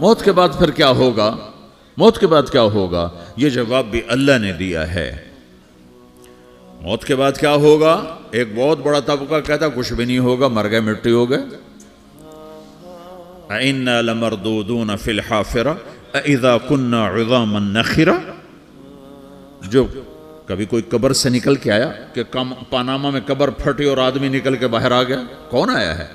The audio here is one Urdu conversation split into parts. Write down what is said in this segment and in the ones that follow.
موت کے بعد پھر کیا ہوگا؟ موت کے بعد کیا ہوگا؟ یہ جواب بھی اللہ نے دیا ہے۔ موت کے بعد کیا ہوگا؟ ایک بہت بڑا طبقہ کہتا کچھ بھی نہیں ہوگا، مر گئے، مٹی ہو گئے۔ اِنَّا لَمَرْدُودُونَ فِي الْحَافِرَةِ اِذَا كُنَّا عِظَامًا نَخِرَةً۔ جو کبھی کوئی قبر سے نکل کے آیا کہ پاناما میں قبر پھٹی اور آدمی نکل کے باہر آ گیا؟ کون آیا ہے؟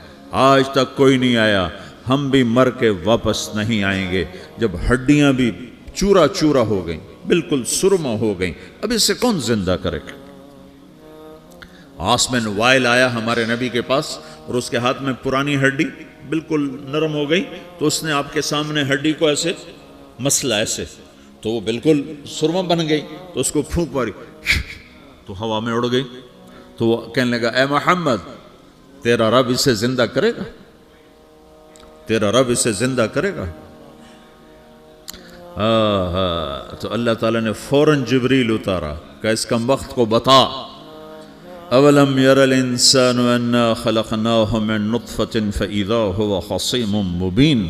آج تک کوئی نہیں آیا۔ ہم بھی مر کے واپس نہیں آئیں گے۔ جب ہڈیاں بھی چورا چورا ہو گئیں، بالکل سرما ہو گئیں، اب اسے کون زندہ کرے گا؟ عاص بن وائل آیا ہمارے نبی کے پاس اور اس کے ہاتھ میں پرانی ہڈی بالکل نرم ہو گئی، تو اس نے آپ کے سامنے ہڈی کو ایسے مسلا، ایسے، تو وہ بالکل سرما بن گئی، تو اس کو پھونک ماری تو ہوا میں اڑ گئی۔ تو وہ کہنے لگا اے محمد، تیرا رب اسے زندہ کرے گا؟ تیرا رب اسے زندہ کرے گا؟ تو اللہ تعالیٰ نے فوراً جبریل اتارا کہ اس کم وقت کو بتا، اولم یر الانسان انا خلقناہ من نطفۃ فاذا هو خصیم مبین۔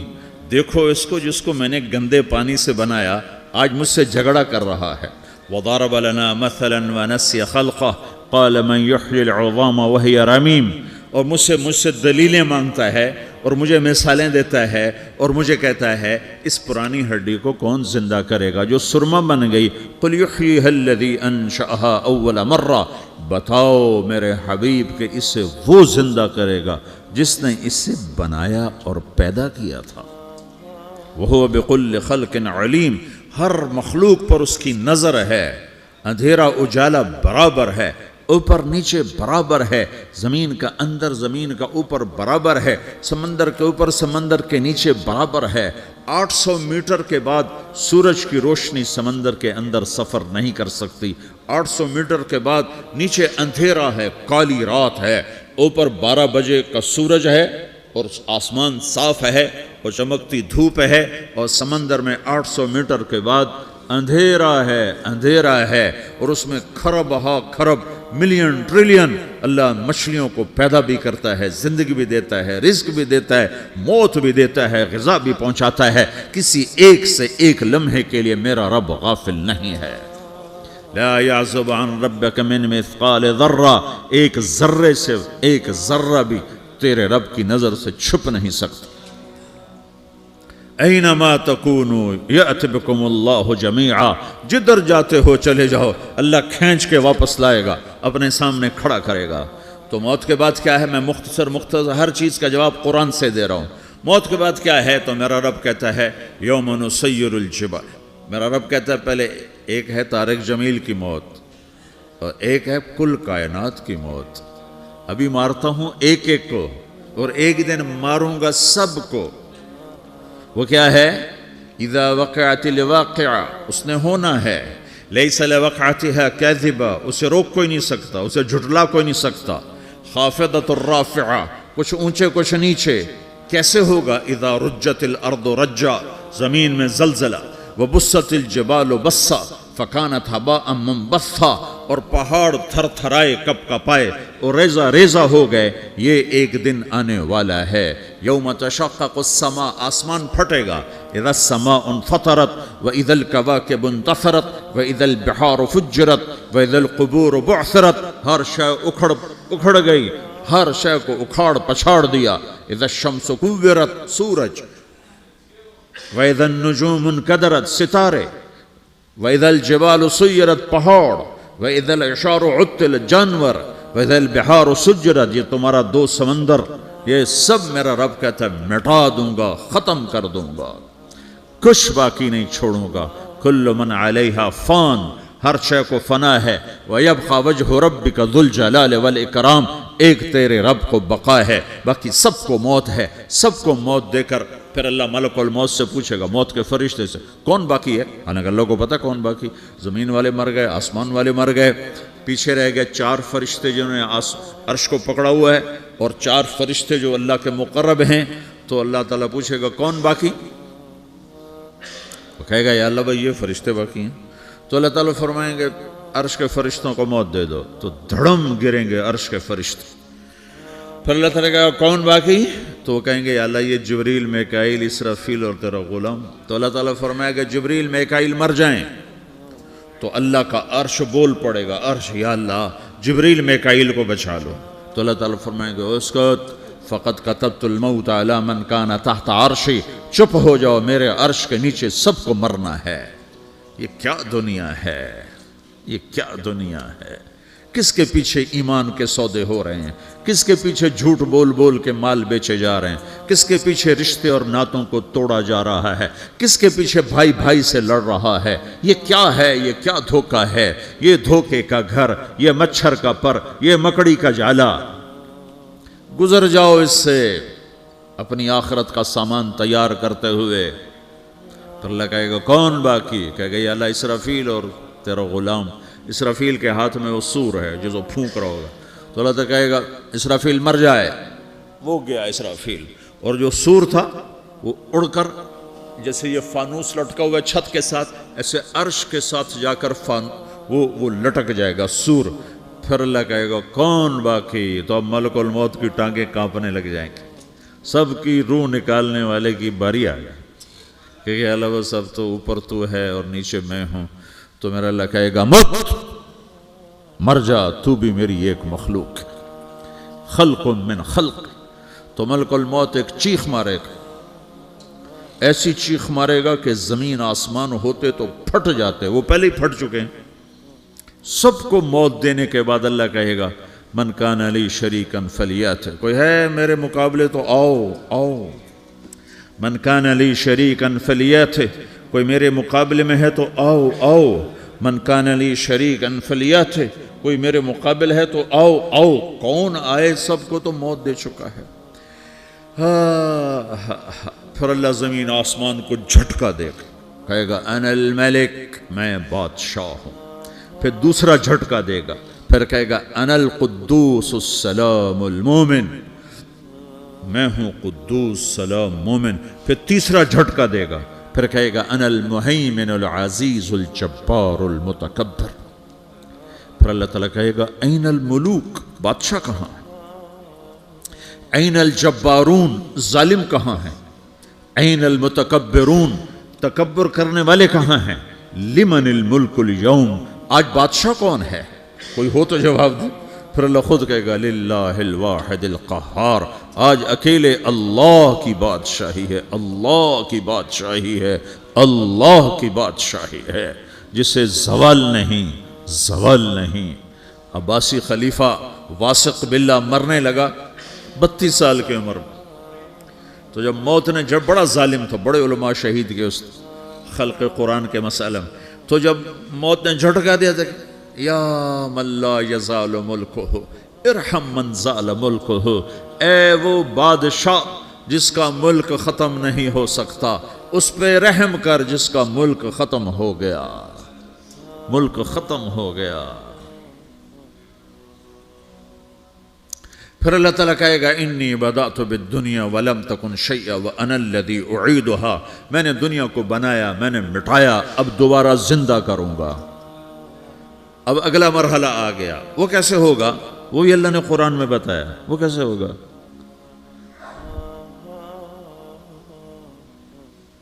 دیکھو اس کو جس کو میں نے گندے پانی سے بنایا، آج مجھ سے جھگڑا کر رہا ہے۔ وضرب لنا مثلا ونسی خلقہ قال من یحیی العظام وہی رمیم۔ اور مجھ سے دلیلیں مانگتا ہے اور مجھے مثالیں دیتا ہے اور مجھے کہتا ہے اس پرانی ہڈی کو کون زندہ کرے گا جو سرما بن گئی؟ قل یحییھا الذی انشأھا اول مرہ۔ بتاؤ میرے حبیب کہ اسے وہ زندہ کرے گا جس نے اسے بنایا اور پیدا کیا تھا۔ وہو بکل خلق علیم۔ ہر مخلوق پر اس کی نظر ہے، اندھیرا اجالا برابر ہے، اوپر نیچے برابر ہے، زمین کا اندر زمین کا اوپر برابر ہے، سمندر کے اوپر سمندر کے نیچے برابر ہے۔ 800 میٹر کے بعد سورج کی روشنی سمندر کے اندر سفر نہیں کر سکتی۔ 800 میٹر کے بعد نیچے اندھیرا ہے، کالی رات ہے، اوپر 12 بجے کا سورج ہے اور آسمان صاف ہے اور چمکتی دھوپ ہے، اور سمندر میں 800 میٹر کے بعد اندھیرا ہے اور اس میں کھرب ہا کھرب ملین ٹریلین اللہ مچھلیوں کو پیدا بھی کرتا ہے، زندگی بھی دیتا ہے، رزق بھی دیتا ہے، موت بھی دیتا ہے، غذا بھی پہنچاتا ہے۔ کسی ایک سے ایک لمحے کے لیے میرا رب غافل نہیں ہے۔ لا يعزب عن ربك من مثقال ذرہ، ایک ذرے سے ایک ذرہ بھی تیرے رب کی نظر سے چھپ نہیں سکتا۔ اینما تکونوا یأت بکم اللہ جمیعا، جدھر جاتے ہو چلے جاؤ، اللہ کھینچ کے واپس لائے گا، اپنے سامنے کھڑا کرے گا۔ تو موت کے بعد کیا ہے؟ میں مختصر ہر چیز کا جواب قرآن سے دے رہا ہوں۔ موت کے بعد کیا ہے؟ تو میرا رب کہتا ہے یوم نسیر الجبال۔ میرا رب کہتا ہے پہلے ایک ہے طارق جمیل کی موت اور ایک ہے کل کائنات کی موت۔ ابھی مارتا ہوں ایک ایک کو اور ایک دن ماروں گا سب کو۔ وہ کیا ہے؟ اذا وقعت الواقعہ، اس نے ہونا ہے۔ لیس لوقعتها کاذبہ، اسے روک کوئی نہیں سکتا، اسے جھٹلا کوئی نہیں سکتا۔ خافضۃ الرافعہ، کچھ اونچے کچھ نیچے۔ کیسے ہوگا؟ اذا رجت الارض رجا، زمین میں زلزلہ۔ وبست الجبال بسا فکانت ہباء منبثا، اور پہاڑ تھر تھرائے کپ کپائے اور ریزہ ریزہ ہو گئے۔ یہ ایک دن آنے والا ہے۔ یوم تشقق السماء، آسمان پھٹے گا۔ اذا السماء انفطرت واذا الكواكب انتثرت واذا البحار فجرت واذا القبور بعثرت، ہر شے اکھڑ گئی، ہر شے کو اکھاڑ پچھاڑ دیا۔ اذا الشمس كورت، سورج۔ وَإِذَا النُّجُومُ انْكَدَرَتْ، ستارے۔ وَإِذَا الْجِبَالُ سُيِّرَتْ، پہاڑ۔ وَإِذَا الْعِشَارُ عُطِّلَتْ، جانور۔ وَإِذَا الْبِحَارُ سُجِّرَتْ، یہ تمہارا دو سمندر، یہ سب میرا رب کہتا ہے مٹا دوں گا، ختم کر دوں گا، کچھ باقی نہیں چھوڑوں گا۔ كُلُّ مَنْ عَلَيْهَا فان، ہر شے کو فنا ہے۔ وَيَبْقَى وَجْهُ رَبِّكَ ذُو الْجَلَالِ وَالْإِكْرَامِ، ایک تیرے رب کو بقا ہے، باقی سب کو موت ہے۔ سب کو موت دے کر پھر اللہ ملک الموت سے پوچھے گا، موت کے فرشتے سے، کون باقی ہے؟ حالانکہ اللہ کو پتہ کون باقی۔ زمین والے مر گئے، آسمان والے مر گئے، پیچھے رہ گئے 4 فرشتے جنہوں نے عرش کو پکڑا ہوا ہے، اور 4 فرشتے جو اللہ کے مقرب ہیں۔ تو اللہ تعالیٰ پوچھے گا کون باقی؟ وہ کہے گا یا اللہ بھائی یہ فرشتے باقی ہیں۔ تو اللہ تعالیٰ فرمائیں گے عرش کے فرشتوں کو موت دے دو، تو دھڑم گریں گے عرش کے فرشتے۔ پھر اللہ تعالیٰ کہا کون باقی؟ تو تو وہ کہیں گے یا اللہ یہ جبریل میکائیل اسرافیل اور تیرا غلام. تو اللہ تعالیٰ فرمائے گا جبریل میکائیل مر جائیں تو اللہ کا عرش بول پڑے گا, عرش یا اللہ جبریل میکائیل کو بچا لو. تو اللہ تعالیٰ فرمائے گا اسکت فقط کتبت الموت علی من کان تحت عرشی, چپ ہو جاؤ میرے عرش کے نیچے سب کو مرنا ہے. یہ کیا دنیا ہے, یہ کیا دنیا ہے. کس کے پیچھے ایمان کے سودے ہو رہے ہیں, کس کے پیچھے جھوٹ بول بول کے مال بیچے جا رہے ہیں, کس کے پیچھے رشتے اور ناتوں کو توڑا جا رہا ہے, کس کے پیچھے بھائی بھائی سے لڑ رہا ہے. یہ کیا ہے, یہ کیا دھوکہ ہے, یہ دھوکے کا گھر, یہ مچھر کا پر, یہ مکڑی کا جالا. گزر جاؤ اس سے اپنی آخرت کا سامان تیار کرتے ہوئے. تو اللہ کہے گا کون باقی؟ کہے گا یا اللہ اسرافیل اور تیرا غلام. اسرافیل کے ہاتھ میں وہ سور ہے جو پھونک رہا ہوگا. تو اللہ تعالیٰ کہے گا اسرافیل مر جائے. وہ گیا اسرافیل, اور جو سور تھا وہ اڑ کر جیسے یہ فانوس لٹکا ہوا ہے چھت کے ساتھ, ایسے عرش کے ساتھ جا کر وہ لٹک جائے گا سور. پھر اللہ کہے گا کون باقی؟ تو اب ملک الموت کی ٹانگیں کانپنے لگ جائیں گے. سب کی روح نکالنے والے کی باری آ گئی کہ اللہ وہ سب تو اوپر تو ہے اور نیچے میں ہوں. تو میرا اللہ کہے گا مت, مر جا, تو بھی میری ایک مخلوق, خلق من خلق. تو ملک الموت ایک چیخ مارے گا, ایسی چیخ مارے گا کہ زمین آسمان ہوتے تو پھٹ جاتے, وہ پہلے ہی پھٹ چکے ہیں. سب کو موت دینے کے بعد اللہ کہے گا من کان لی شریکا فلیات, کوئی ہے میرے مقابلے تو آؤ آؤ. من کان لی شریکا فلیات, کوئی میرے مقابلے میں ہے تو آؤ آؤ. من کان لی شریکا فلیات, کوئی میرے مقابل ہے تو آؤ آؤ. کون آئے؟ سب کو تو موت دے چکا ہے. پھر اللہ زمین آسمان کو جھٹکا دے گا, کہے گا انا الملک, میں بادشاہ ہوں. پھر دوسرا جھٹکا دے گا, پھر کہے گا انا القدوس السلام المومن, میں ہوں قدوس سلام مومن. پھر تیسرا جھٹکا دے گا, پھر کہے گا انا المہیمن العزیز الجبار المتکبر. پھر اللہ تعالیٰ کہے گا این الملوک, بادشاہ کہاں ہے؟ این الجبارون, ظالم کہاں ہیں؟ این المتکبرون, تکبر کرنے والے کہاں ہیں؟ لمن الملک اليوم, آج بادشاہ کون ہے؟ کوئی ہو تو جواب دے. پھر اللہ خود کہے گا للہ الواحد القہار, آج اکیلے اللہ کی بادشاہی ہے, اللہ کی بادشاہی ہے, اللہ کی بادشاہی ہے جسے زوال نہیں, زوال نہیں. عباسی خلیفہ واثق باللہ مرنے لگا 32 سال کی عمر میں. تو جب موت نے, جب بڑا ظالم تھا, بڑے علماء شہید کے اس خلق قرآن کے مسئلہ میں, تو جب موت نے جھٹکا دیا تھا یا من لا یزال ملکہ ارحم من زال ملکہ, اے وہ بادشاہ جس کا ملک ختم نہیں ہو سکتا, اس پہ رحم کر جس کا ملک ختم ہو گیا, ملک ختم ہو گیا. پھر اللہ تعالیٰ کہے گا انی بدأت بالدنیا ولم تکن شیئا وانا الذی اعیدها, میں نے دنیا کو بنایا, میں نے مٹایا, اب دوبارہ زندہ کروں گا. اب اگلا مرحلہ آ گیا. وہ کیسے ہوگا؟ وہ بھی اللہ نے قرآن میں بتایا. وہ کیسے ہوگا؟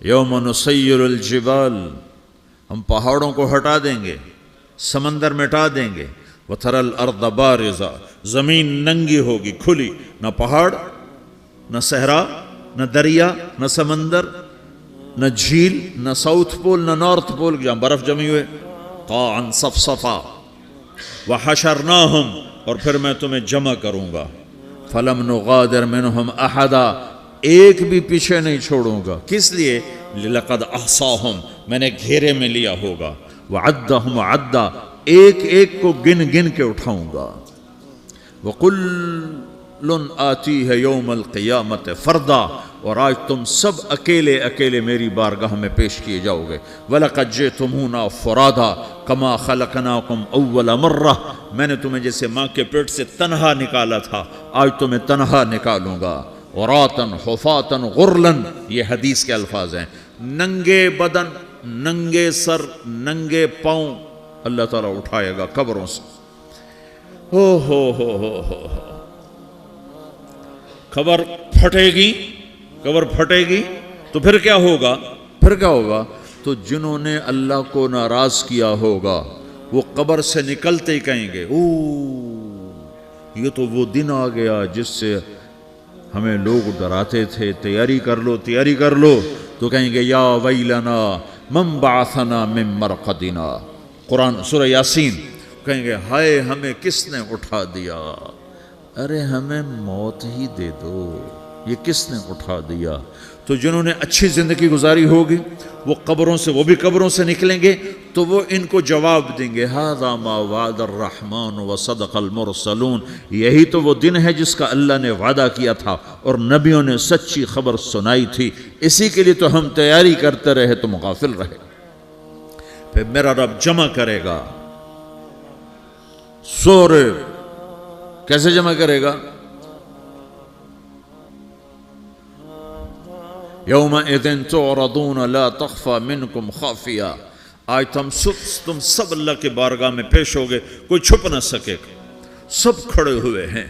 یوم نسیر الجبال, ہم پہاڑوں کو ہٹا دیں گے, سمندر مٹا دیں گے. وَتَرَى الْأَرْضَ بَارِزَةً, زمین ننگی ہوگی, کھلی, نہ پہاڑ, نہ صحرا, نہ دریا, نہ سمندر, نہ جھیل, نہ ساؤتھ پول, نہ نارتھ پول جہاں برف جمی ہوئے. قَاعًا صَفْصَفًا وَحَشَرْنَاهُمْ, اور پھر میں تمہیں جمع کروں گا. فَلَمْ نُغَادِرْ مِنْهُمْ أَحَدًا, ایک بھی پیچھے نہیں چھوڑوں گا. کس لیے؟ لَقَدْ أَحْصَاهُمْ, میں نے گھیرے میں لیا ہوگا. وَعَدَّهُمْ عَدًّا, ایک ایک کو گن گن کے اٹھاؤں گا. وَقُلٌّ آتِيهَ يَوْمَ الْقِيَامَةِ فَرْدًا, اور آج تم سب اکیلے اکیلے میری بارگاہ میں پیش کیے جاؤ گے. وَلَقَدْ جِئْتُمُونَا فُرَادًا كَمَا خَلَقْنَاكُمْ أَوَّلَ مَرَّةٍ, میں نے تمہیں جیسے ماں کے پیٹ سے تنہا نکالا تھا, آج تمہیں تنہا نکالوں گا. عُرَاةً حُفَاةً غُرْلًا, یہ حدیث کے الفاظ ہیں. ننگے بدن, ننگے سر, ننگے پاؤں اللہ تعالیٰ اٹھائے گا قبروں سے. ہو. خبر پھٹے گی، قبر پھٹے گی تو پھر کیا ہوگا؟ تو جنہوں نے اللہ کو ناراض کیا ہوگا وہ قبر سے نکلتے ہی کہیں گے یہ تو وہ دن آ گیا جس سے ہمیں لوگ ڈراتے تھے، تیاری کر لو، تو کہیں گے یا ویلنا من بعثنا من مرقدنا، قرآن سورہ یاسین، کہیں گے ہائے ہمیں کس نے اٹھا دیا، ارے ہمیں موت ہی دے دو، یہ کس نے اٹھا دیا؟ تو جنہوں نے اچھی زندگی گزاری ہوگی وہ بھی قبروں سے نکلیں گے تو وہ ان کو جواب دیں گے ھذا ما وعد الرحمن وصدق المرسلون، یہی تو وہ دن ہے جس کا اللہ نے وعدہ کیا تھا اور نبیوں نے سچی خبر سنائی تھی، اسی کے لیے تو ہم تیاری کرتے رہے، تم غافل رہے۔ پھر میرا رب جمع کرے گا سورے، کیسے جمع کرے گا؟ یومئذ تعرضون لا تخفى منکم خافیہ، آج تم سب اللہ کے بارگاہ میں پیش ہوگے، کوئی چھپ نہ سکے گا، سب کھڑے ہوئے ہیں۔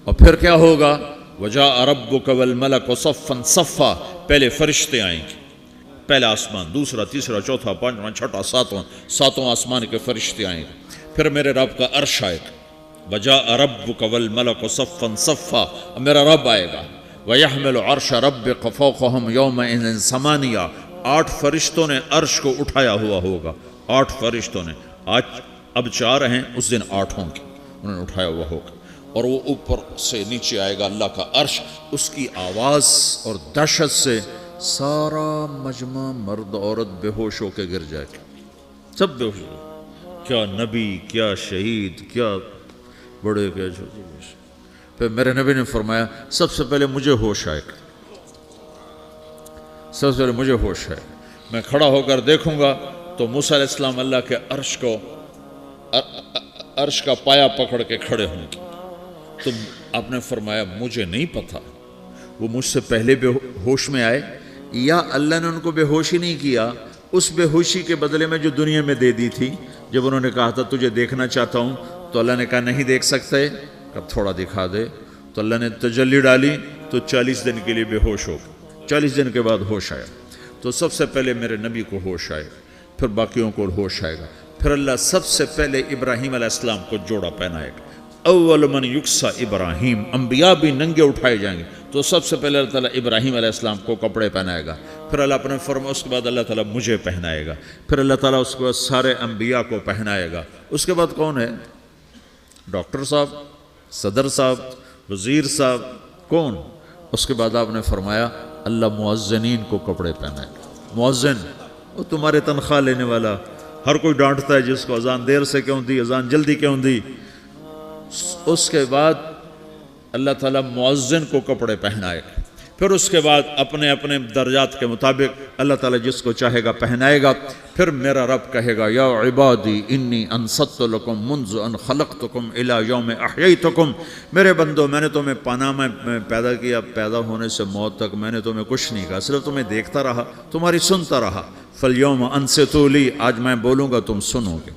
اور پھر کیا ہوگا؟ وجاء ربک والملک صفا صفا، پہلے فرشتے آئیں گے، پہلا آسمان، دوسرا، تیسرا، چوتھا، پانچواں، چھٹا، ساتواں آسمان کے فرشتے آئیں گے، پھر میرے رب کا عرش آئے گا، وجاء ربک والملک صفا صفا، میرا رب آئے گا، وَيَحْمِلُ عَرْشَ رَبِّكَ فَوْقَهُمْ يَوْمَئِذٍ ثَمَانِيَةٌ، 8 فرشتوں نے عرش کو اٹھایا ہوا ہوگا، 8 فرشتوں نے، آج اب 4 ہیں، اس دن 8 ہوں گے، انہوں نے اٹھایا ہوا ہوگا، اور وہ اوپر سے نیچے آئے گا اللہ کا عرش، اس کی آواز اور دہشت سے سارا مجمع مرد عورت بے ہوش ہو کے گر جائے گا، سب بے ہوش ہو، کیا نبی، کیا شہید، کیا بڑے، کیا چھوٹے۔ پھر میرے نبی نے فرمایا سب سے پہلے مجھے ہوش آئے گا، سب سے پہلے مجھے ہوش ہے، میں کھڑا ہو کر دیکھوں گا تو موسیٰ علیہ السلام اللہ کے عرش کا پایا پکڑ کے کھڑے ہوں گے، تو آپ نے فرمایا مجھے نہیں پتا وہ مجھ سے پہلے بے ہوش میں آئے یا اللہ نے ان کو بے ہوش ہی نہیں کیا، اس بے ہوشی کے بدلے میں جو دنیا میں دے دی تھی، جب انہوں نے کہا تھا تجھے دیکھنا چاہتا ہوں تو اللہ نے کہا نہیں دیکھ سکتے، اب تھوڑا دکھا دے، تو اللہ نے تجلی ڈالی تو 40 دن کے لیے بے ہوش ہو گئے، 40 دن کے بعد ہوش آیا، تو سب سے پہلے میرے نبی کو ہوش آئے، پھر باقیوں کو ہوش آئے گا، پھر اللہ سب سے پہلے ابراہیم علیہ السلام کو جوڑا پہنائے گا، اول من یکسا ابراہیم، انبیاء بھی ننگے اٹھائے جائیں گے، تو سب سے پہلے اللہ تعالیٰ ابراہیم علیہ السلام کو کپڑے پہنائے گا، پھر اللہ اپنے فرما، اس کے بعد اللہ تعالیٰ مجھے پہنائے گا، پھر اللہ تعالیٰ اس کے بعد سارے انبیاء کو پہنائے گا، اس کے بعد کون ہے؟ ڈاکٹر صاحب، صدر صاحب، وزیر صاحب، کون؟ اس کے بعد آپ نے فرمایا اللہ مؤذنین کو کپڑے پہنائے گا، مؤذن وہ تمہارے تنخواہ لینے والا، ہر کوئی ڈانٹتا ہے جس کو اذان دیر سے کیوں دی، اذان جلدی کیوں دی، اس کے بعد اللہ تعالیٰ مؤذن کو کپڑے پہنائے گا، پھر اس کے بعد اپنے اپنے درجات کے مطابق اللہ تعالیٰ جس کو چاہے گا پہنائے گا، پھر میرا رب کہے گا یا عبادی انی انصت لکم منذ ان خلقتکم الی یوم احییتکم، میرے بندو میں نے تمہیں پاناما میں پیدا کیا، پیدا ہونے سے موت تک میں نے تمہیں کچھ نہیں کہا، صرف تمہیں دیکھتا رہا، تمہاری سنتا رہا، فالیوم انصتوا لی، آج میں بولوں گا تم سنو گے،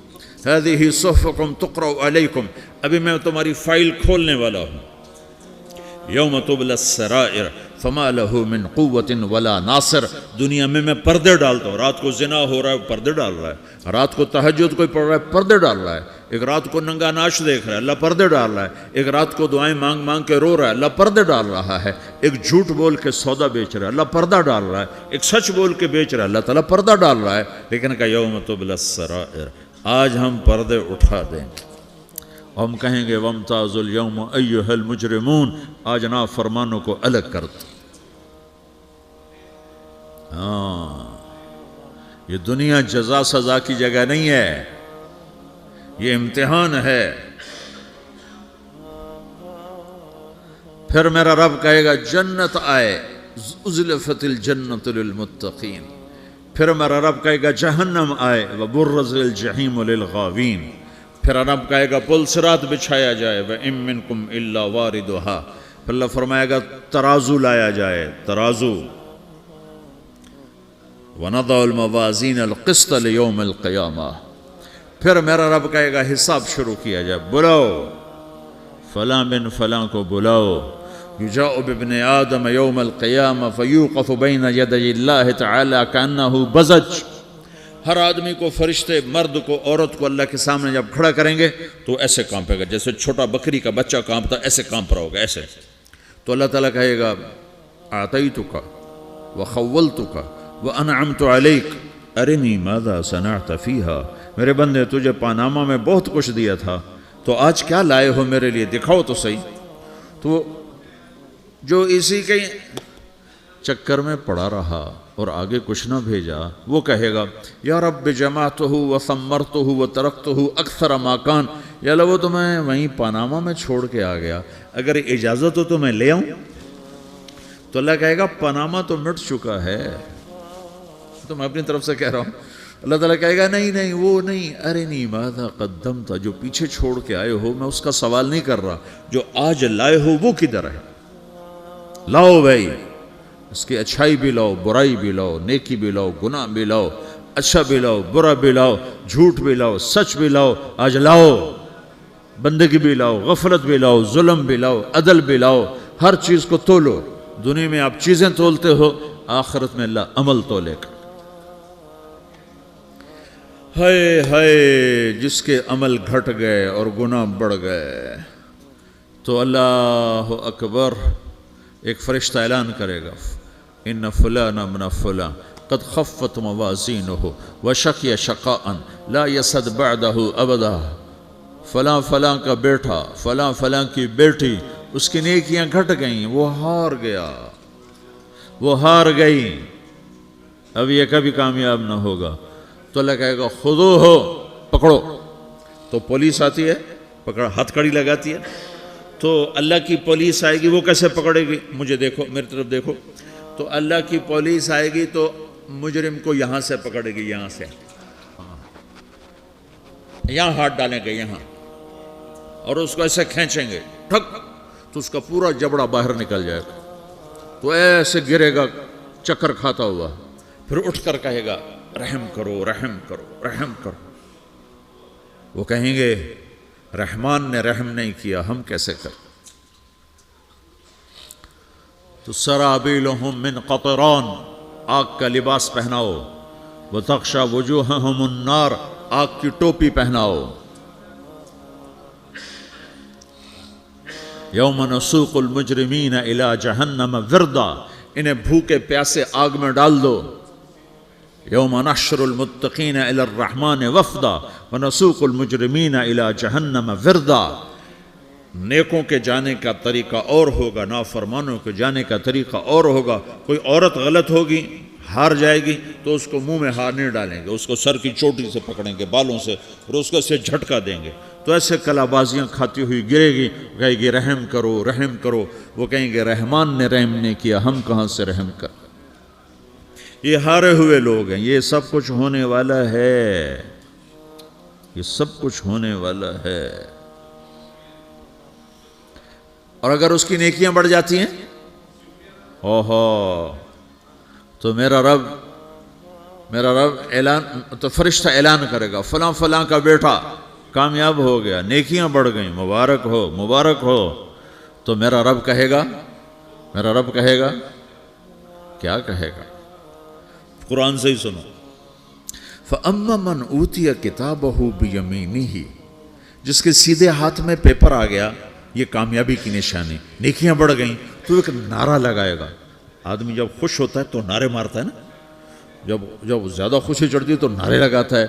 ہذہ صحفکم تقرأ علیکم، ابھی میں تمہاری فائل کھولنے والا ہوں، یوم تبلی السرائر فما لہ من قوت ولا ناصر، دنیا میں پردے ڈالتا ہوں، رات کو زنا ہو رہا ہے پردے ڈال رہا ہے، رات کو تہجد کوئی پڑھ رہا ہے پردے ڈال رہا ہے، ایک رات کو ننگا ناچ دیکھ رہا ہے اللہ پردے ڈال رہا ہے، ایک رات کو دعائیں مانگ مانگ کے رو رہا ہے اللہ پردے ڈال رہا ہے، ایک جھوٹ بول کے سودا بیچ رہا ہے اللہ پردہ ڈال رہا ہے، ایک سچ بول کے بیچ رہا ہے اللہ تعالیٰ پردہ ڈال رہا ہے، لیکن کہ یوم تبلی السرائر، آج ہم پردے اٹھا دیں گے، ہم کہیں گے وامتازوا اليوم ایھا المجرمون، آج نافرمانوں کو الگ کر دو۔ ہاں، یہ دنیا جزا سزا کی جگہ نہیں ہے، یہ امتحان ہے۔ پھر میرا رب کہے گا جنت آئے، ازلفت الجنت للمتقین، پھر میرا رب کہے گا جہنم آئے، وبرزت الجحیم للغاوین، پھر رب کہے گا پل صراط بچھایا جائے، وَإِن مِّنكُمْ إِلَّا وَارِدُهَا، پھر اللہ فرمائے گا ترازو لایا جائے، ترازو، وَنَضَعُ الْمَوَازِينَ الْقِسْطَ لِيَوْمِ الْقِيَامَةِ، پھر میرا رب کہے گا حساب شروع کیا جائے، بلاؤ فلاں بن فلاں کو بلاؤ، یجاء بابن آدم یوم القیامہ فیوقف بین یدی اللہ تعالی کانہ بزج، ہر آدمی کو، فرشتے، مرد کو، عورت کو اللہ کے سامنے جب کھڑا کریں گے تو ایسے کانپے گا جیسے چھوٹا بکری کا بچہ کانپتا، ایسے کانپ رہا ہوگا ایسے. تو اللہ تعالیٰ کہے گا اعطیتک وخولتک وانعمت علیک ارنی ماذا صنعت فیہا، میرے بندے تجھے پاناما میں بہت کچھ دیا تھا، تو آج کیا لائے ہو میرے لیے، دکھاؤ تو صحیح. تو جو اسی کے چکر میں پڑا رہا اور آگے کچھ نہ بھیجا، وہ کہے گا یا رب جمعتہ وثمرتہ وترکتہ اکثر ما کان، یا اللہ وہ تو میں وہیں پاناما میں چھوڑ کے آ گیا، اگر اجازت ہو تو میں لے آؤں. تو اللہ کہے گا پاناما تو مٹ چکا ہے، تو میں اپنی طرف سے کہہ رہا ہوں. اللہ تعالیٰ کہے گا نہیں نہیں وہ نہیں، ارنی ماذا قدمت، جو پیچھے چھوڑ کے آئے ہو میں اس کا سوال نہیں کر رہا، جو آج لائے ہو وہ کدھر ہے، لاؤ بھائی، اس کی اچھائی بھی لاؤ، برائی بھی لاؤ، نیکی بھی لاؤ، گناہ بھی لاؤ، اچھا بھی لاؤ، برا بھی لاؤ، جھوٹ بھی لاؤ، سچ بھی لاؤ، آج لاؤ. بندگی بھی لاؤ، غفلت بھی لاؤ، ظلم بھی لاؤ، عدل بھی لاؤ، ہر چیز کو تولو. دنیا میں آپ چیزیں تولتے ہو، آخرت میں اللہ عمل تولے گا. ہائے ہائے جس کے عمل گھٹ گئے اور گناہ بڑھ گئے. تو اللہ اکبر، ایک فرشتہ اعلان کرے گا ان فلان ابن فلان قد خفت موازینہ وشقی شقاء لا یسد بعدہ ابدا، فلاں فلاں کا بیٹا، فلاں فلاں کی بیٹی، اس کی نیکیاں گھٹ گئیں، وہ ہار گیا، وہ ہار گئی، اب یہ کبھی کامیاب نہ ہوگا. تو اللہ کہے گا خودو ہو، پکڑو. تو پولیس آتی ہے، پکڑ ہتھ کڑی لگاتی ہے. تو اللہ کی پولیس آئے گی، وہ کیسے پکڑے گی، مجھے دیکھو، میری طرف دیکھو. تو اللہ کی پولیس آئے گی تو مجرم کو یہاں سے پکڑے گی، یہاں سے، یہاں ہاتھ ڈالیں گے یہاں، اور اس کو ایسے کھینچیں گے ٹھک، تو اس کا پورا جبڑا باہر نکل جائے گا. تو ایسے گرے گا چکر کھاتا ہوا، پھر اٹھ کر کہے گا رحم کرو، رحم کرو، رحم کرو. وہ کہیں گے رحمان نے رحم نہیں کیا، ہم کیسے کریں. تو سرابیلہم من قطران، آگ کا لباس پہناؤ، وتغشا وجوہہم النار، آگ کی ٹوپی پہناؤ. یوم نسوق المجرمین الی جہنم وردا، انہیں بھوکے پیاسے آگ میں ڈال دو. یوم نحشر المتقین الی الرحمن وفدا ونسوق المجرمین الی جہنم وردا. نیکوں کے جانے کا طریقہ اور ہوگا، نافرمانوں کے جانے کا طریقہ اور ہوگا. کوئی عورت غلط ہوگی، ہار جائے گی، تو اس کو منہ میں ہار نہیں ڈالیں گے، اس کو سر کی چوٹی سے پکڑیں گے، بالوں سے، اور اس کو سے جھٹکا دیں گے. تو ایسے کلا بازیاں کھاتی ہوئی گرے گی، کہے گی رحم کرو، رحم کرو. وہ کہیں گے رحمان نے رحم نہیں کیا، ہم کہاں سے رحم کر. یہ ہارے ہوئے لوگ ہیں. یہ سب کچھ ہونے والا ہے، یہ سب کچھ ہونے والا ہے. اور اگر اس کی نیکیاں بڑھ جاتی ہیں، اوہو، تو میرا رب اعلان، تو فرشتہ اعلان کرے گا فلاں فلاں کا بیٹا کامیاب ہو گیا، نیکیاں بڑھ گئیں، مبارک ہو، مبارک ہو. تو میرا رب کہے گا کیا کہے گا، قرآن سے ہی سنو. فَأَمَّا مَنْ أُوتِيَ كِتَابَهُ بِيَمِينِهِ، جس کے سیدھے ہاتھ میں پیپر آ گیا، یہ کامیابی کی نشانی، نیکیاں بڑھ گئیں. تو ایک نعرہ لگائے گا. آدمی جب خوش ہوتا ہے تو نعرے مارتا ہے نا، جب زیادہ خوشی چڑھتی ہے تو نعرے لگاتا ہے.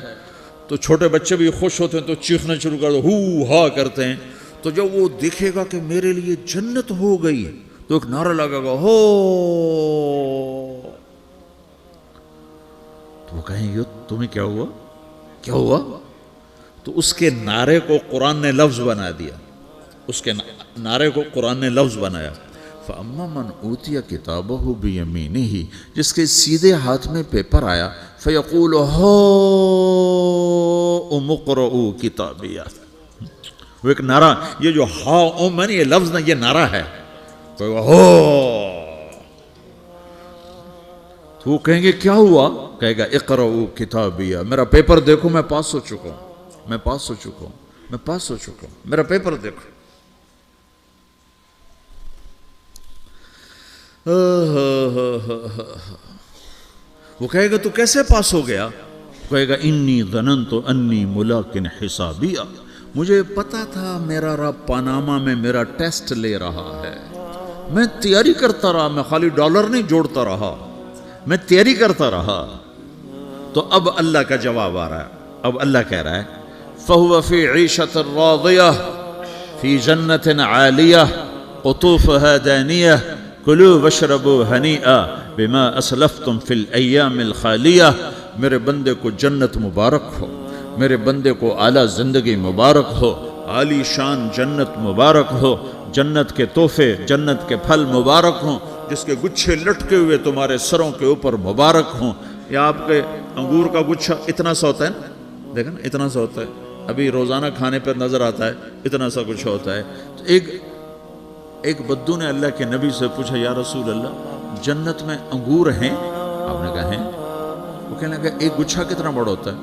تو چھوٹے بچے بھی خوش ہوتے ہیں تو چیخنا شروع کر دو، ہو ہا کرتے ہیں. تو جب وہ دیکھے گا کہ میرے لیے جنت ہو گئی، تو ایک نعرہ لگے گا، ہو. تو وہ کہیں گے تمہیں کیا ہوا، کیا ہوا. تو اس کے نعرے کو قرآن نے لفظ بنا دیا، اس کے نعرے کو قرآن نے لفظ بنایا. فَأَمَّا مَنْ أُوتِيَ كِتَابَهُ بِيَمِينِهِ، جس کے سیدھے ہاتھ میں پیپر آیا، فَيَقُولُ هَاؤْمُ اقْرَءُوا كِتَابِيَهْ. وہ ایک نعرہ، یہ جو ہاؤم ہے، یہ لفظ نہ، یہ نعرہ ہے. تو وہ کہیں گے کیا ہوا، کہے گا اقرؤوا کتابیہ، میرا پیپر دیکھو، میں پاس ہو چکا ہوں، میں پاس ہو چکا ہوں، میں پاس ہو چکا ہوں، میرا پیپر دیکھو. وہ کہے گا تو کیسے پاس ہو گیا؟ کہے گا انی ظننت انی ملاقن حسابیہ، مجھے پتا تھا میرا رب پاناما میں میرا ٹیسٹ لے رہا ہے، میں تیاری کرتا رہا، میں خالی ڈالر نہیں جوڑتا رہا، میں تیاری کرتا رہا۔ تو اب اللہ کا جواب آ رہا ہے، اب اللہ کہہ رہا ہے فَهُوَ فِي عِيشَةٍ رَاضِيَةٍ فِي جَنَّةٍ عَالِيَةٍ قُطُوفُهَا دَانِيَةٌ كُلُوا وَاشْرَبُوا هَنِيئًا بِمَا أَسْلَفْتُمْ فِي الْأَيَّامِ الْخَالِيَةِ، میرے بندے کو جنت مبارک ہو، میرے بندے کو اعلیٰ زندگی مبارک ہو، عالی شان جنت مبارک ہو، جنت کے تحفے، جنت کے پھل مبارک ہوں، جس کے گچھے لٹکے ہوئے تمہارے سروں کے اوپر مبارک ہوں۔ یا آپ کے انگور کا گچھا اتنا سا ہوتا ہے نا، دیکھیں نا اتنا سا ہوتا ہے، ابھی روزانہ کھانے پر نظر آتا ہے، اتنا سا گچھا ہوتا ہے۔ تو ایک بدو نے اللہ کے نبی سے پوچھا یا رسول اللہ جنت میں انگور ہیں؟ آپ نے کہا ہیں۔ وہ کہنے لگا ایک گچھا کتنا بڑا ہوتا ہے؟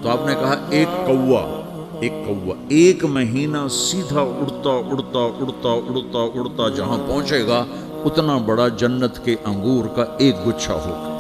تو آپ نے کہا ایک کوا ایک مہینہ سیدھا اڑتا اڑتا اڑتا اڑتا اڑتا جہاں پہنچے گا اتنا بڑا جنت کے انگور کا ایک گچھا ہوگا۔